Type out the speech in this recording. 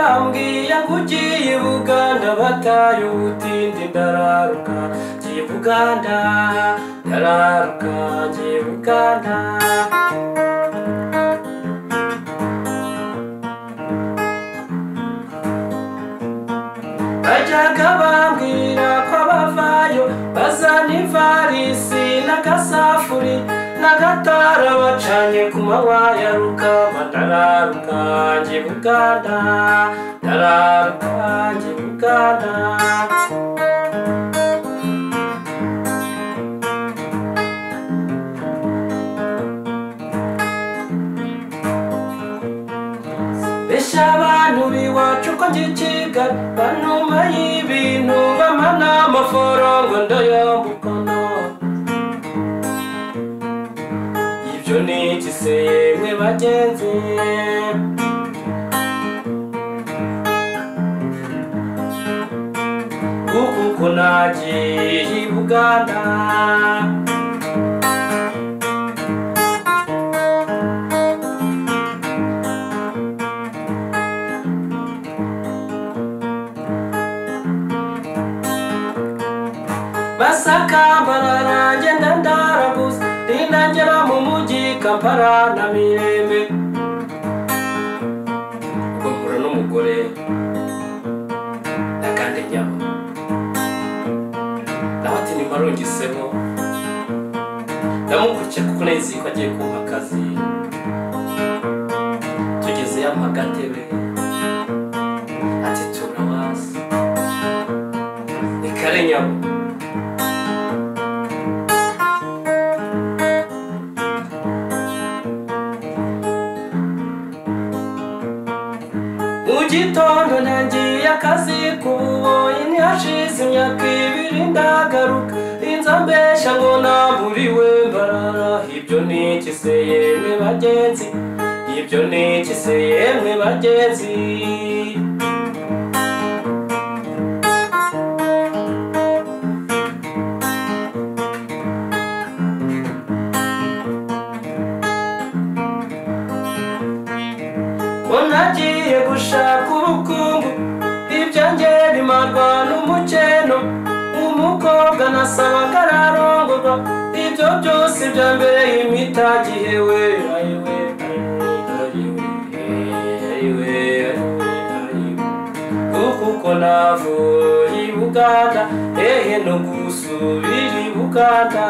bambwiye ngo ugiye Buganda bataye ubutindi ndararuka ngiye Buganda ndararuka ngiye Buganda bajyaga bambwira ko abavayo bazana ivarisi n'agasafuri n'agatara bacanye ku manywa ya Rukama ndararuka ngiye Buganda ndararuka ngiye Buganda besha abantu biwacu ko ngikiga banuma y'ibintu bamana amafaranga ndayambukana ibyo ni iki se yemwe bagenzi kuko nagiye i Buganda basakambara ngenda ndarabuza ndangera mu mujyi Kampala na Mirembe ubwo mpura n'umugore nakande nyama nabati ni marungisemo ndamukurikiye kuko nezi ko agiye kumpa akazi tugeze y'amagatebe ati turawasi ni kare nyama Mugitondo nagiye akazi kuboye ntihashize imyaka 2 ndagaruka inzambesha ngo naburiwe mbarara ibyo ni iki se yemwe bagenzi ibyo ni iki se yemwe bagenzi nagiye gushaka ubukungu ibyanjye bimarwa n'umukeno umukobwa nasabaga ararongorwa ibyo byose bya mbere y'imitagihe we kuko navuye i Buganda no gusubira i Buganda